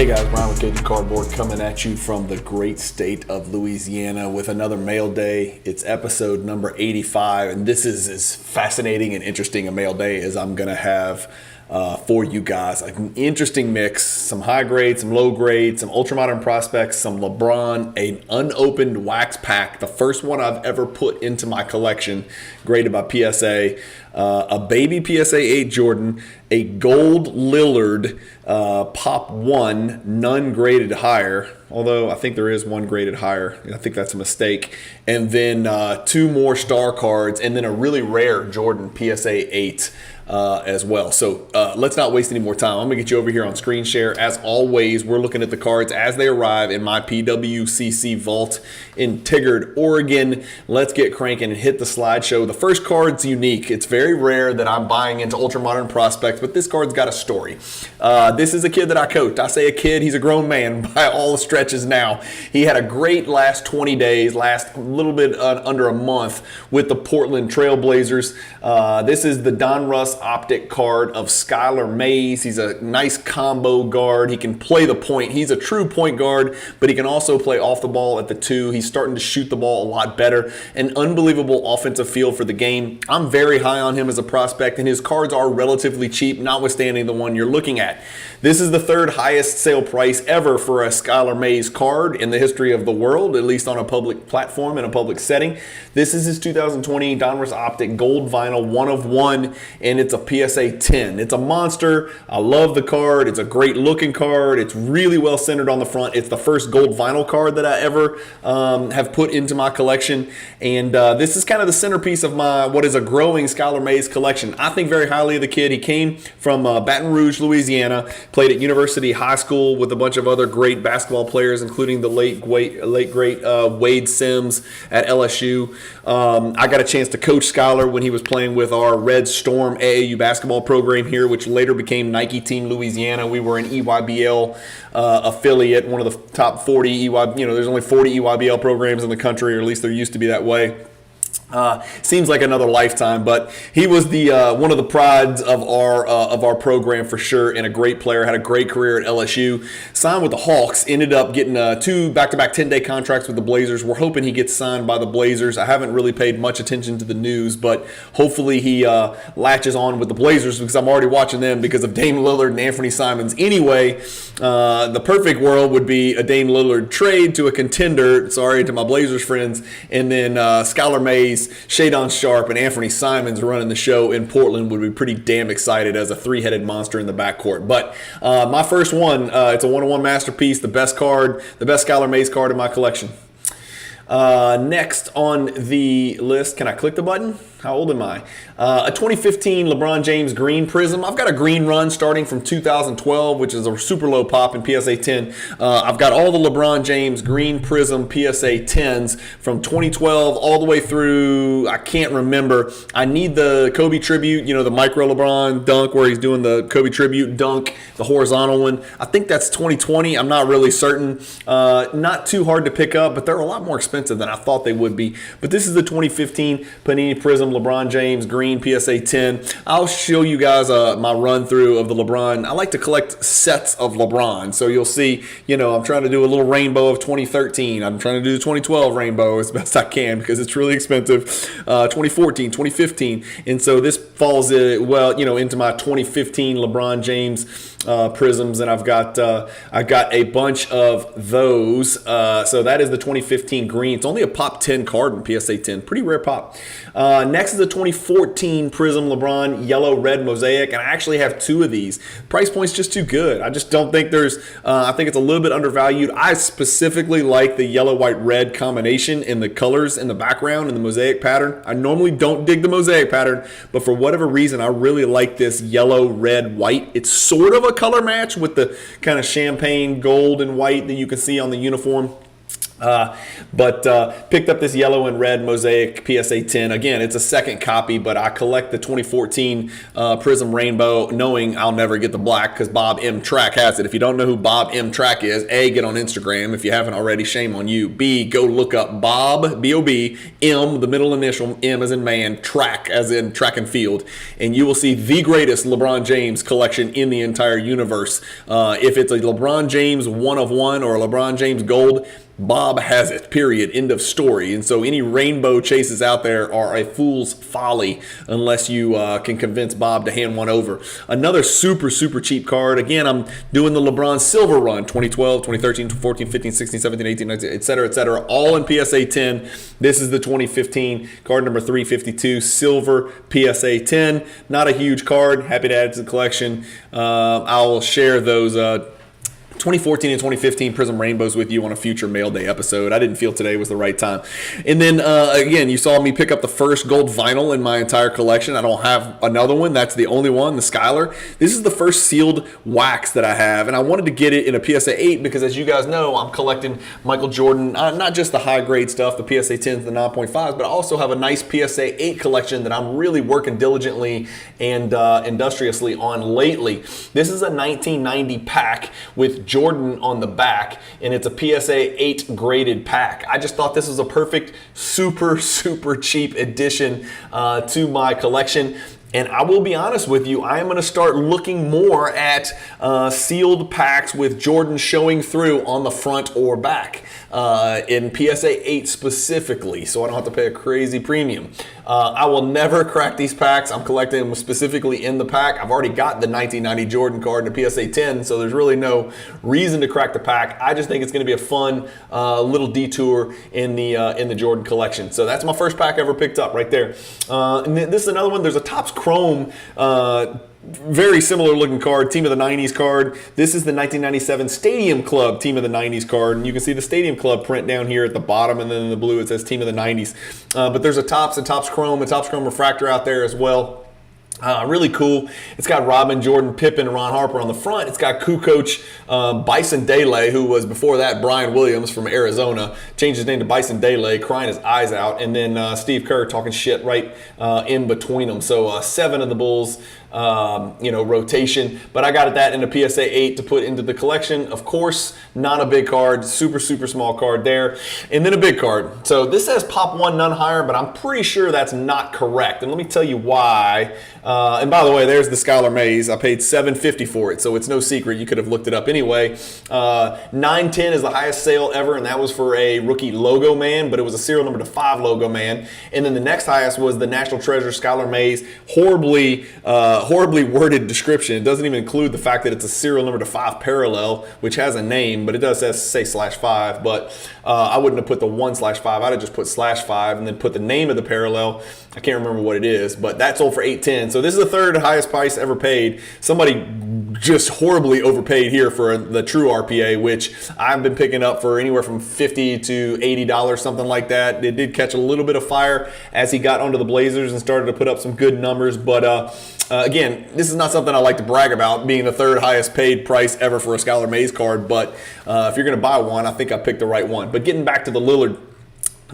Guys, Brian with Cajun Cardboard coming at you from the great state of Louisiana with another mail day. It's episode number 85, and this is as fascinating and interesting a mail day as I'm going to have for you guys. An interesting mix, some high grade, some low grade, some ultra-modern prospects, some LeBron, an unopened wax pack, the first one I've ever put into my collection, graded by PSA, a baby PSA 8 Jordan, a gold Lillard Pop 1, none graded higher, although I think there is one graded higher. I think that's a mistake. And then two more star cards, and then a really rare Jordan PSA 8 as well. So let's not waste any more time. I'm going to get you over here on screen share. As always, we're looking at the cards as they arrive in my PWCC vault in Tigard, Oregon. Let's get cranking and hit the slideshow. The first card's unique. It's very rare that I'm buying into ultra-modern prospects, but this card's got a story. This is a kid that I coached. I say a kid, he's a grown man by all the stretches now. He had a great last 20 days, last a little bit under a month with the Portland Trail Blazers. This is the Donruss Optic card of Skylar Mays. He's a nice combo guard. He can play the point. He's a true point guard, but he can also play off the ball at the 2. He's starting to shoot the ball a lot better. An unbelievable offensive feel for the game. I'm very high on him as a prospect, and his cards are relatively cheap, notwithstanding the one you're looking at. This is the third highest sale price ever for a Skylar Mays card in the history of the world, at least on a public platform in a public setting. This is his 2020 Donruss Optic Gold Vinyl 1 of 1, and it's a PSA 10. It's a monster. I love the card. It's a great looking card. It's really well centered on the front. It's the first gold vinyl card that I ever have put into my collection, and this is kind of the centerpiece of my what is a growing Skylar Mays collection. I think very highly of the kid. He came from Baton Rouge, Louisiana, played at University High School with a bunch of other great basketball players, including the late great Wade Sims at LSU. I got a chance to coach Skylar when he was playing with our Red Storm AAU basketball program here, which later became Nike Team Louisiana. We were an EYBL affiliate, one of the top 40 there's only 40 EYBL programs in the country, or at least there used to be that way. Seems like another lifetime, but he was the one of the prides of our program for sure, and a great player. Had a great career at LSU. Signed with the Hawks. Ended up getting 2 back-to-back 10-day contracts with the Blazers. We're hoping he gets signed by the Blazers. I haven't really paid much attention to the news, but hopefully he latches on with the Blazers, because I'm already watching them because of Dame Lillard and Anthony Simons. Anyway, the perfect world would be a Dame Lillard trade to a contender. Sorry to my Blazers friends, and then Skylar Mays, Shadon Sharp, and Anthony Simons running the show in Portland would be pretty damn excited as a three-headed monster in the backcourt. But my first one, it's a one-on-one masterpiece, the best Skylar Mays card in my collection. Next on the list, can I click the button? How old am I? A 2015 LeBron James green prism. I've got a green run starting from 2012, which is a super low pop in PSA 10. I've got all the LeBron James green prism PSA 10s from 2012 all the way through, I can't remember. I need the Kobe tribute, the micro LeBron dunk where he's doing the Kobe tribute dunk, the horizontal one. I think that's 2020. I'm not really certain. Not too hard to pick up, but they're a lot more expensive than I thought they would be. But this is the 2015 Panini Prism LeBron James green PSA 10. I'll show you guys my run through of the LeBron. I like to collect sets of LeBron, so you'll see, I'm trying to do a little rainbow of 2013. I'm trying to do the 2012 rainbow as best I can because it's really expensive. 2014, 2015, and so this falls into my 2015 LeBron James prisms, and I've got a bunch of those. So that is the 2015 green. It's only a pop 10 card in PSA 10, pretty rare pop. Next is the 2014 Prism LeBron yellow red mosaic, and I actually have 2 of these. Price point's just too good. I just don't think I think it's a little bit undervalued. I specifically like the yellow white red combination in the colors in the background and the mosaic pattern. I normally don't dig the mosaic pattern, but for whatever reason I really like this yellow red white. It's sort of a color match with the kind of champagne gold and white that you can see on the uniform. But picked up this yellow and red Mosaic PSA 10. Again, it's a second copy, but I collect the 2014 Prism Rainbow, knowing I'll never get the black because Bob M. Track has it. If you don't know who Bob M. Track is, A, get on Instagram. If you haven't already, shame on you. B, go look up Bob, B-O-B, M, the middle initial, M as in man, Track as in track and field. And you will see the greatest LeBron James collection in the entire universe. If it's a LeBron James 1 of 1 or a LeBron James gold, Bob has it, period, end of story. And so any rainbow chases out there are a fool's folly unless you can convince Bob to hand one over. Another super, super cheap card. Again, I'm doing the LeBron Silver run, 2012, 2013, 14, 15, 16, 17, 18, 19, et cetera, all in PSA 10. This is the 2015 card number 352, Silver PSA 10. Not a huge card. Happy to add it to the collection. I'll share those 2014 and 2015 Prism Rainbows with you on a future Mail Day episode. I didn't feel today was the right time. And then, again, you saw me pick up the first gold vinyl in my entire collection. I don't have another one. That's the only one, the Skylar. This is the first sealed wax that I have, and I wanted to get it in a PSA 8 because, as you guys know, I'm collecting Michael Jordan, not just the high-grade stuff, the PSA 10s, the 9.5s, but I also have a nice PSA 8 collection that I'm really working diligently and industriously on lately. This is a 1990 pack with Jordan on the back, and it's a PSA 8 graded pack. I just thought this was a perfect, super, super cheap addition to my collection. And I will be honest with you, I am going to start looking more at sealed packs with Jordan showing through on the front or back in PSA 8 specifically, so I don't have to pay a crazy premium. I will never crack these packs. I'm collecting them specifically in the pack. I've already got the 1990 Jordan card in a PSA 10, so there's really no reason to crack the pack. I just think it's going to be a fun little detour in the Jordan collection. So that's my first pack ever picked up right there. And this is another one. There's a Topps Chrome very similar looking card, Team of the 90s card. This is the 1997 Stadium Club Team of the 90s card, and you can see the Stadium Club print down here at the bottom, and then in the blue it says Team of the 90s. But there's a Topps Chrome refractor out there as well. Really cool. It's got Robin, Jordan, Pippen, and Ron Harper on the front. It's got Kukoc, Bison Dele, who was before that Brian Williams from Arizona, changed his name to Bison Dele, crying his eyes out, and then Steve Kerr talking shit right in between them. So 7 of the Bulls, rotation. But I got that in a PSA 8 to put into the collection. Of course, not a big card, super, super small card there. And then a big card. So this says Pop 1, none higher, but I'm pretty sure that's not correct. And let me tell you why. And by the way, there's the Skylar Mays. I paid $750 for it, so it's no secret. You could have looked it up anyway. 910 is the highest sale ever, and that was for a rookie logo man, but it was a serial number to 5 logo man. And then the next highest was the National Treasure Skylar Mays. Horribly worded description. It doesn't even include the fact that it's a serial number to 5 parallel, which has a name, but it does say /5. But I wouldn't have put the 1/5. I'd have just put /5 and then put the name of the parallel. I can't remember what it is, but that sold for $810. So this is the third highest price ever paid. Somebody just horribly overpaid here for the true RPA, which I've been picking up for anywhere from $50 to $80, something like that. It did catch a little bit of fire as he got onto the Blazers and started to put up some good numbers, but again, this is not something I like to brag about, being the third highest paid price ever for a Skylar Mays card, but if you're going to buy one, I think I picked the right one. But getting back to the Lillard,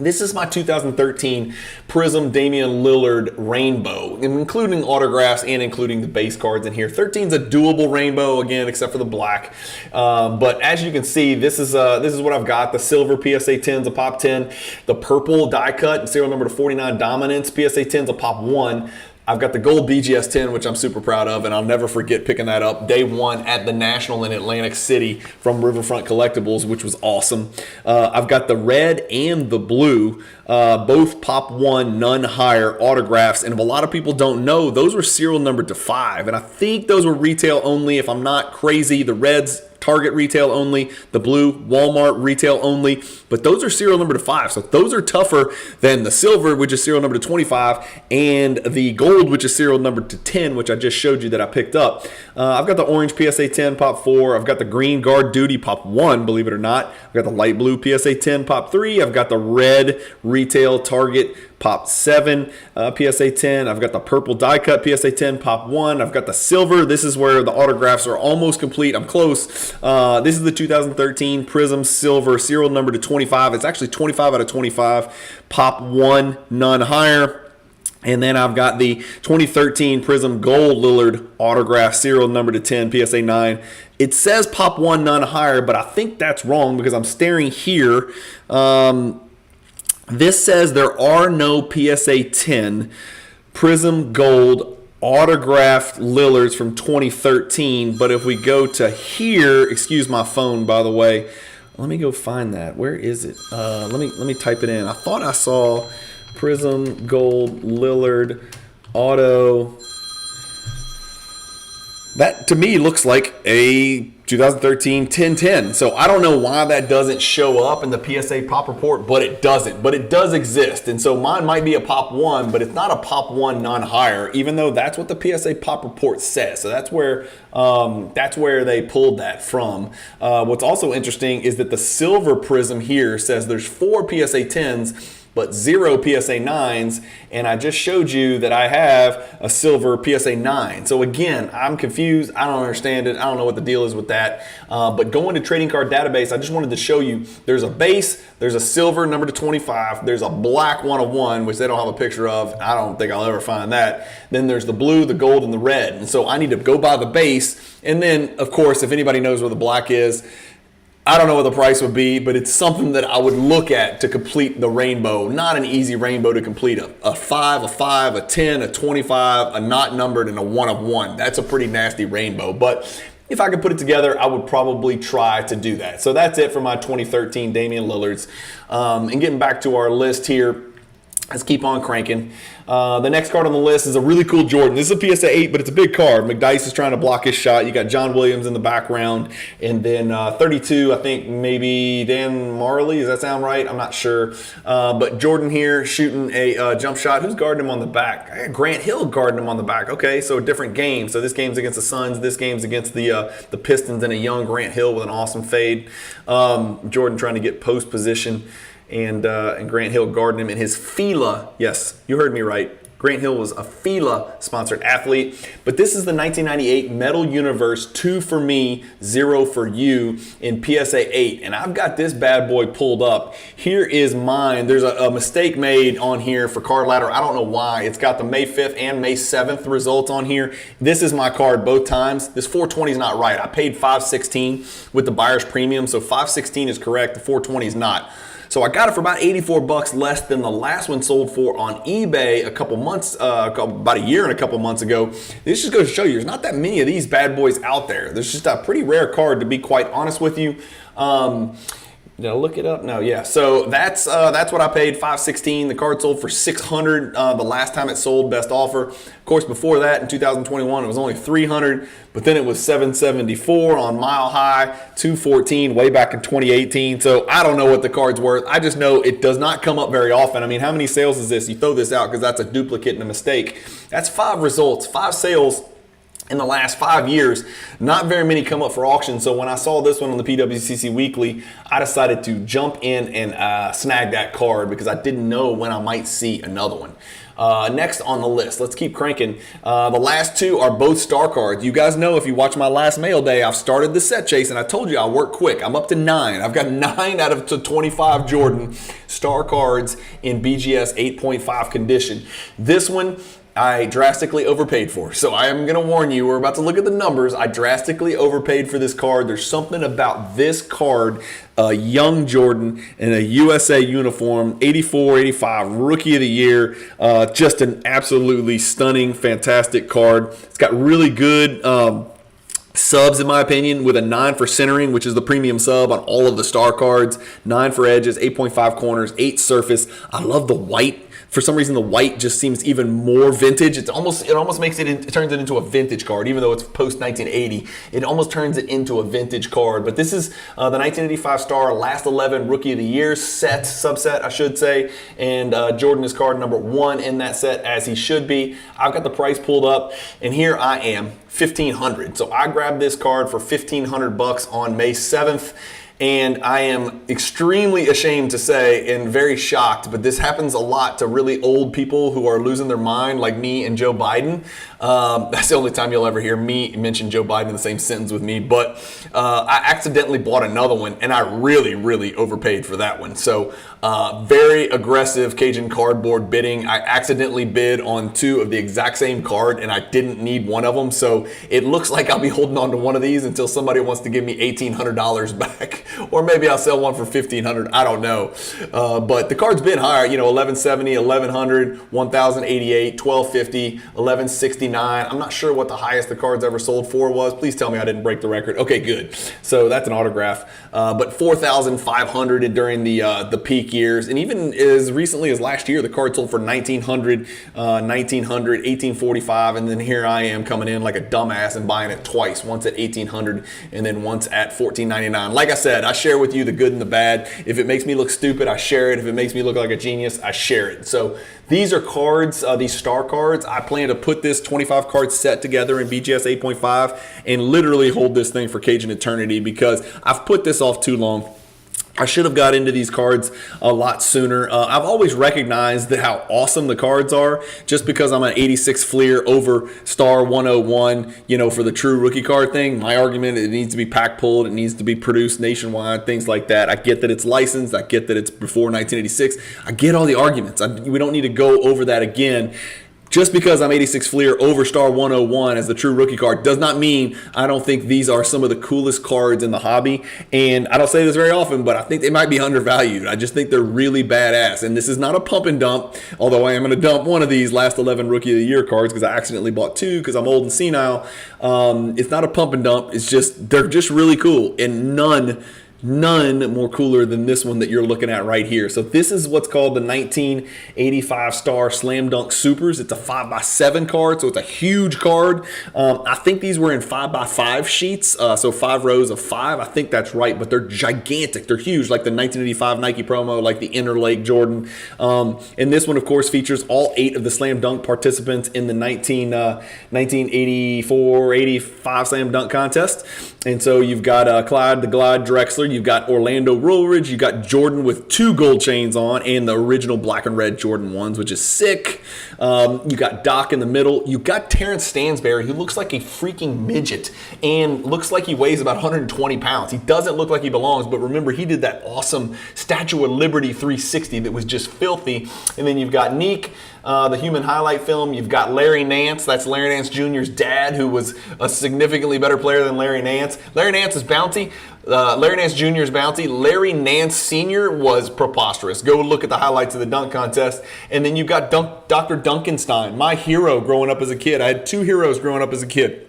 this is my 2013 Prism Damian Lillard Rainbow, including autographs and including the base cards in here. 13 is a doable rainbow, again, except for the black. But as you can see, this is what I've got. The silver PSA 10's a pop 10. The purple die cut and serial number to 49 dominance. PSA 10's a pop 1. I've got the gold BGS 10, which I'm super proud of, and I'll never forget picking that up day one at the National in Atlantic City from Riverfront Collectibles, which was awesome. I've got the red and the blue, both Pop 1, none higher autographs, and if a lot of people don't know, those were serial numbered to 5, and I think those were retail only, if I'm not crazy. The reds, Target retail only, the blue, Walmart retail only, but those are serial number to 5. So those are tougher than the silver, which is serial number to 25, and the gold, which is serial number to 10, which I just showed you that I picked up. I've got the orange PSA 10 Pop 4. I've got the green Guard Duty Pop 1, believe it or not. I've got the light blue PSA 10 Pop 3. I've got the red retail Target Pop 7 PSA 10. I've got the purple die cut PSA 10 Pop 1. I've got the silver. This is where the autographs are almost complete. I'm close. This is the 2013 Prism Silver, serial number to 25. It's actually 25 out of 25. Pop 1, none higher. And then I've got the 2013 Prism Gold Lillard autograph, serial number to 10, PSA 9. It says Pop 1, none higher, but I think that's wrong because I'm staring here. This says there are no PSA 10 Prism Gold autographed Lillards from 2013. But if we go to here, excuse my phone, by the way. Let me go find that. Where is it? Let me type it in. I thought I saw Prism Gold Lillard auto. That to me looks like a 2013 10-10. So I don't know why that doesn't show up in the PSA pop report, but it doesn't. But it does exist. And so mine might be a pop 1, but it's not a pop 1 non-higher, even though that's what the PSA pop report says. So that's where they pulled that from. What's also interesting is that the silver Prism here says there's 4 PSA 10s, but 0 PSA 9s, and I just showed you that I have a silver PSA 9. So again, I'm confused. I don't understand it. I don't know what the deal is with that. But going to Trading Card Database, I just wanted to show you there's a base, there's a silver number to 25, there's a black 101, which they don't have a picture of. I don't think I'll ever find that. Then there's the blue, the gold, and the red. And so I need to go by the base. And then, of course, if anybody knows where the black is, I don't know what the price would be, but it's something that I would look at to complete the rainbow. Not an easy rainbow to complete. A 5, a 10, a 25, a not numbered, and a 1 of 1. That's a pretty nasty rainbow. But if I could put it together, I would probably try to do that. So that's it for my 2013 Damian Lillards. And getting back to our list here, let's keep on cranking. The next card on the list is a really cool Jordan. This is a PSA 8, but it's a big card. McDyess is trying to block his shot. You got John Williams in the background. And then 32, I think maybe Dan Marley. Does that sound right? I'm not sure. But Jordan here shooting a jump shot. Who's guarding him on the back? I got Grant Hill guarding him on the back. Okay, so a different game. So this game's against the Suns. This game's against the Pistons and a young Grant Hill with an awesome fade. Jordan trying to get post position. And Grant Hill guarding him in his Fila. Yes, you heard me right. Grant Hill was a Fila sponsored athlete. But this is the 1998 Metal Universe 2 for me, 0 for you in PSA 8. And I've got this bad boy pulled up. Here is mine. There's a mistake made on here for Card Ladder. I don't know why. It's got the May 5th and May 7th results on here. This is my card both times. This 420 is not right. I paid $516 with the buyer's premium. So $516 is correct. The 420 is not. So I got it for about $84 less than the last one sold for on eBay a couple months, about a year and a couple months ago. This just goes to show you there's not that many of these bad boys out there. There's just a pretty rare card, to be quite honest with you. Did I look it up? No, yeah. So that's what I paid, $516. The card sold for $600 the last time it sold, best offer. Of course, before that, in 2021, it was only $300, but then it was $774 on Mile High, $214 way back in 2018. So I don't know what the card's worth. I just know it does not come up very often. I mean, how many sales is this? You throw this out because that's a duplicate and a mistake. That's 5 results, 5 sales in the last 5 years. Not very many come up for auction. So when I saw this one on the PWCC Weekly, I decided to jump in and snag that card because I didn't know when I might see another one. Next on the list, let's keep cranking. The last 2 are both star cards. You guys know, if you watch my last mail day, I've started the set chase, and I told you I work quick. I'm up to 9. I've got 9 out of 25 Jordan star cards in BGS 8.5 condition. This one I drastically overpaid for. So I am going to warn you, we're about to look at the numbers. I drastically overpaid for this card. There's something about this card, a young Jordan in a USA uniform, 84, 85, Rookie of the Year. Just an absolutely stunning, fantastic card. It's got really good subs, in my opinion, with a 9 for centering, which is the premium sub on all of the star cards, 9 for edges, 8.5 corners, 8 surface. I love the white. For some reason, the white just seems even more vintage. It almost makes it turns it into a vintage card, even though it's post 1980. It almost turns it into a vintage card. But this is the 1985 Star Last 11 Rookie of the Year subset, I should say. And Jordan is card number 1 in that set, as he should be. I've got the price pulled up, and here I am, $1,500. So I grabbed this card for $1,500 on May 7th. And I am extremely ashamed to say and very shocked, but this happens a lot to really old people who are losing their mind, like me and Joe Biden. That's the only time you'll ever hear me mention Joe Biden in the same sentence with me. But I accidentally bought another one, and I really, really overpaid for that one. So very aggressive Cajun cardboard bidding. I accidentally bid on 2 of the exact same card, and I didn't need one of them. So it looks like I'll be holding on to one of these until somebody wants to give me $1,800 back. Or maybe I'll sell one for $1,500. I don't know. But the card's been higher, $1,170, $1,100, $1,088, $1,250, $1,169. I'm not sure what the highest the card's ever sold for was. Please tell me I didn't break the record. Okay, good. So that's an autograph. But $4,500 during the peak years. And even as recently as last year, the card sold for $1,900, $1,900, $1,845. And then here I am coming in like a dumbass and buying it twice. Once at $1,800 and then once at $1,499. Like I said, I share with you the good and the bad. If it makes me look stupid, I share it. If it makes me look like a genius, I share it. So these are cards, these star cards. I plan to put this 25 card set together in BGS 8.5 and literally hold this thing for Cajun eternity because I've put this off too long. I should have got into these cards a lot sooner. I've always recognized how awesome the cards are just because I'm an 86 Fleer over star 101, for the true rookie card thing. My argument, it needs to be pack pulled. It needs to be produced nationwide, things like that. I get that it's licensed. I get that it's before 1986. I get all the arguments. We don't need to go over that again. Just because I'm 86 Fleer over star 101 as the true rookie card does not mean I don't think these are some of the coolest cards in the hobby. And I don't say this very often, but I think they might be undervalued. I just think they're really badass. And this is not a pump and dump, although I am going to dump one of these last 11 Rookie of the Year cards because I accidentally bought 2 because I'm old and senile. It's not a pump and dump. It's just, they're just really cool. And none more cooler than this one that you're looking at right here. So this is what's called the 1985 Star Slam Dunk Supers. It's a 5x7 card, so it's a huge card. I think these were in 5x5 sheets, so 5 rows of 5. I think that's right, but they're gigantic. They're huge, like the 1985 Nike promo, like the Interlake Jordan. And this one, of course, features all 8 of the Slam Dunk participants in the 1984-85 Slam Dunk contest. And so you've got Clyde the Glide Drexler, you've got Orlando Woolridge, you've got Jordan with 2 gold chains on and the original black and red Jordan 1s, which is sick. You got Doc in the middle. You got Terrence Stansberry, who looks like a freaking midget and looks like he weighs about 120 pounds. He doesn't look like he belongs, but remember, he did that awesome Statue of Liberty 360 that was just filthy. And then you've got Neek, the human highlight film. You've got Larry Nance. That's Larry Nance Jr.'s dad, who was a significantly better player than Larry Nance. Larry Nance's bounty, Larry Nance Jr.'s bounty. Larry Nance Sr. was preposterous. Go look at the highlights of the dunk contest. And then you've got Dr. Duncanstein, my hero growing up as a kid. I had 2 heroes growing up as a kid.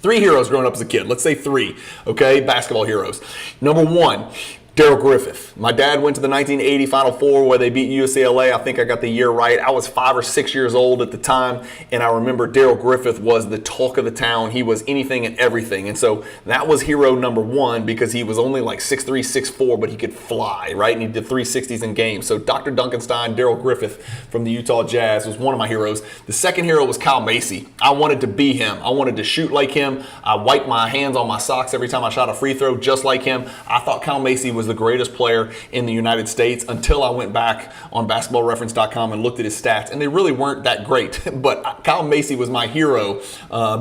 3 heroes growing up as a kid. Let's say 3, okay? Basketball heroes. Number 1, Daryl Griffith. My dad went to the 1980 Final Four where they beat UCLA. I think I got the year right. I was 5 or 6 years old at the time, and I remember Daryl Griffith was the talk of the town. He was anything and everything, and so that was hero number 1 because he was only like 6'3", 6'4", but he could fly, right? And he did 360s in games. So Dr. Duncanstein, Daryl Griffith from the Utah Jazz was one of my heroes. The second hero was Kyle Macy. I wanted to be him. I wanted to shoot like him. I wiped my hands on my socks every time I shot a free throw just like him. I thought Kyle Macy was the greatest player in the United States until I went back on basketballreference.com and looked at his stats, and they really weren't that great. But Kyle Macy was my hero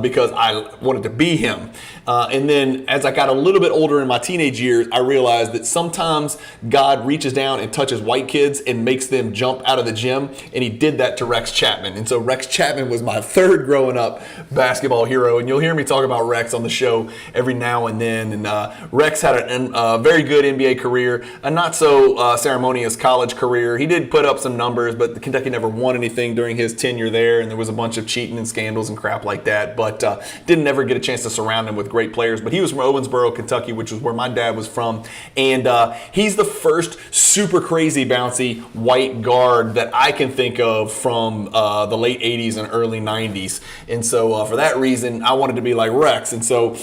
because I wanted to be him. And then as I got a little bit older in my teenage years, I realized that sometimes God reaches down and touches white kids and makes them jump out of the gym, and he did that to Rex Chapman. And so Rex Chapman was my 3rd growing up basketball hero, and you'll hear me talk about Rex on the show every now and then. And Rex had a very good NBA career, a not so ceremonious college career. He did put up some numbers, but Kentucky never won anything during his tenure there, and there was a bunch of cheating and scandals and crap like that, but didn't ever get a chance to surround him with great players. But he was from Owensboro, Kentucky, which was where my dad was from, and he's the first super crazy bouncy white guard that I can think of from the late 80s and early 90s. And so for that reason, I wanted to be like Rex. And so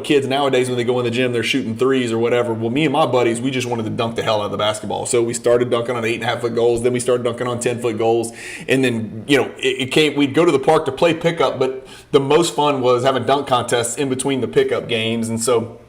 kids nowadays, when they go in the gym, they're shooting threes or whatever. Well, me and my buddies, we just wanted to dunk the hell out of the basketball. So we started dunking on 8.5-foot goals. Then we started dunking on 10-foot goals. And then, it came, we'd go to the park to play pickup, but the most fun was having dunk contests in between the pickup games. And so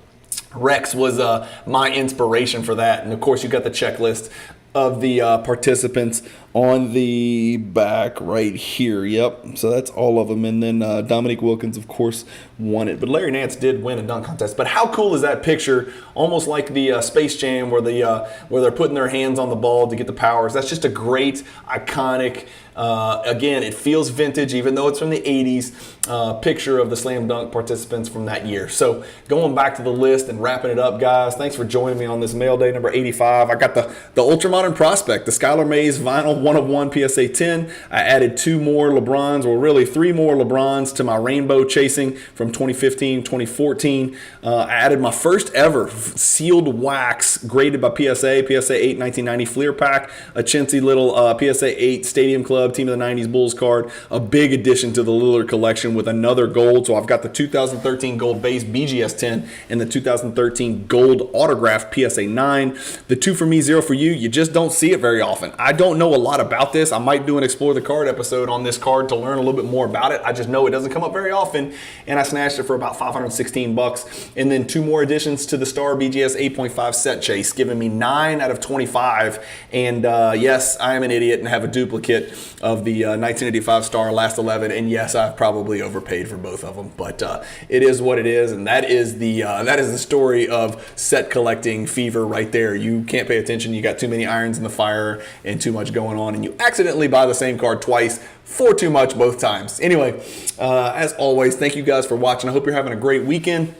Rex was my inspiration for that. And of course, you got the checklist of the participants on the back right here. Yep. So that's all of them. And then Dominique Wilkins, of course, won it. But Larry Nance did win a dunk contest. But how cool is that picture? Almost like the Space Jam where they're putting their hands on the ball to get the powers. That's just a great, iconic, again, it feels vintage, even though it's from the 80s, picture of the slam dunk participants from that year. So going back to the list and wrapping it up, guys, thanks for joining me on this mail day number 85. I got the ultra modern prospect, the Skylar Mays vinyl 1/1 PSA 10. I added 2 more LeBrons, or really 3 more LeBrons to my rainbow chasing from 2015, 2014. I added my first ever sealed wax graded by PSA 8 1990 Fleer pack, a chintzy little PSA 8 Stadium Club Team of the 90s Bulls card, a big addition to the Lillard collection with another gold. So I've got the 2013 gold base BGS 10 and the 2013 gold autographed PSA 9. The 2 for me, 0 for you. You just don't see it very often. I don't know a lot about this. I might do an Explore the Card episode on this card to learn a little bit more about it. I just know it doesn't come up very often, and I snatched it for about $516. And then 2 more additions to the Star BGS 8.5 set chase, giving me 9 out of 25. And yes, I am an idiot and have a duplicate of the 1985 Star Last 11. And yes, I've probably overpaid for both of them, but it is what it is. And that is the story of set collecting fever right there. You can't pay attention. You got too many irons in the fire and too much going on, and you accidentally buy the same card twice for too much both times. Anyway, as always, thank you guys for watching. I hope you're having a great weekend.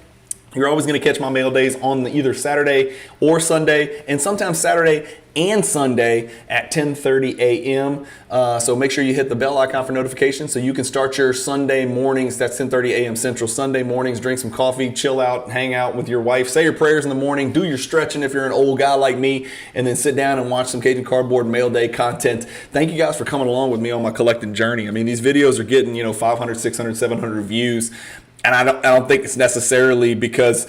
You're always going to catch my mail days on either Saturday or Sunday, and sometimes Saturday and Sunday at 10:30 a.m. So make sure you hit the bell icon for notifications so you can start your Sunday mornings. That's 10:30 a.m. Central. Sunday mornings, drink some coffee, chill out, hang out with your wife, say your prayers in the morning, do your stretching if you're an old guy like me, and then sit down and watch some Cajun Cardboard mail day content. Thank you guys for coming along with me on my collecting journey. I mean, these videos are getting 500, 600, 700 views. And I don't think it's necessarily because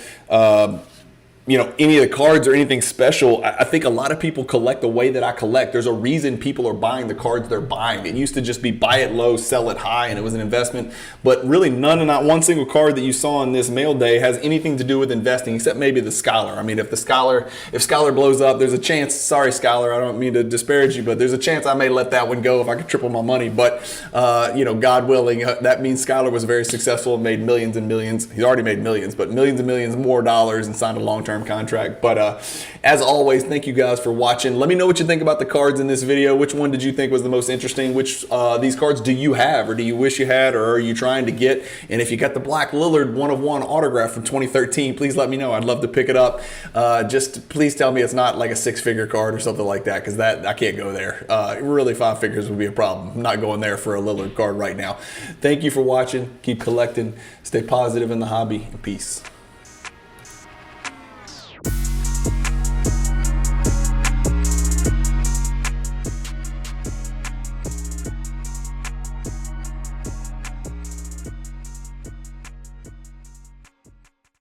any of the cards or anything special. I think a lot of people collect the way that I collect. There's a reason people are buying the cards they're buying. It used to just be buy it low, sell it high, and it was an investment. But really not one single card that you saw on this mail day has anything to do with investing, except maybe the Skylar. I mean, if Skylar blows up, there's a chance, sorry Skylar, I don't mean to disparage you, but there's a chance I may let that one go if I could triple my money. But, God willing, that means Skylar was very successful and made millions and millions. He's already made millions, but millions and millions more dollars and signed a long-term contract. But as always, thank you guys for watching. Let me know what you think about the cards in this video. Which one did you think was the most interesting? Which these cards do you have, or do you wish you had, or are you trying to get? And if you got the Black Lillard 1/1 autograph from 2013, please let me know. I'd love to pick it up. Just please tell me it's not like a 6-figure card or something like that, because I can't go there. Really, 5 figures would be a problem. I'm not going there for a Lillard card right now. Thank you for watching. Keep collecting. Stay positive in the hobby. And peace.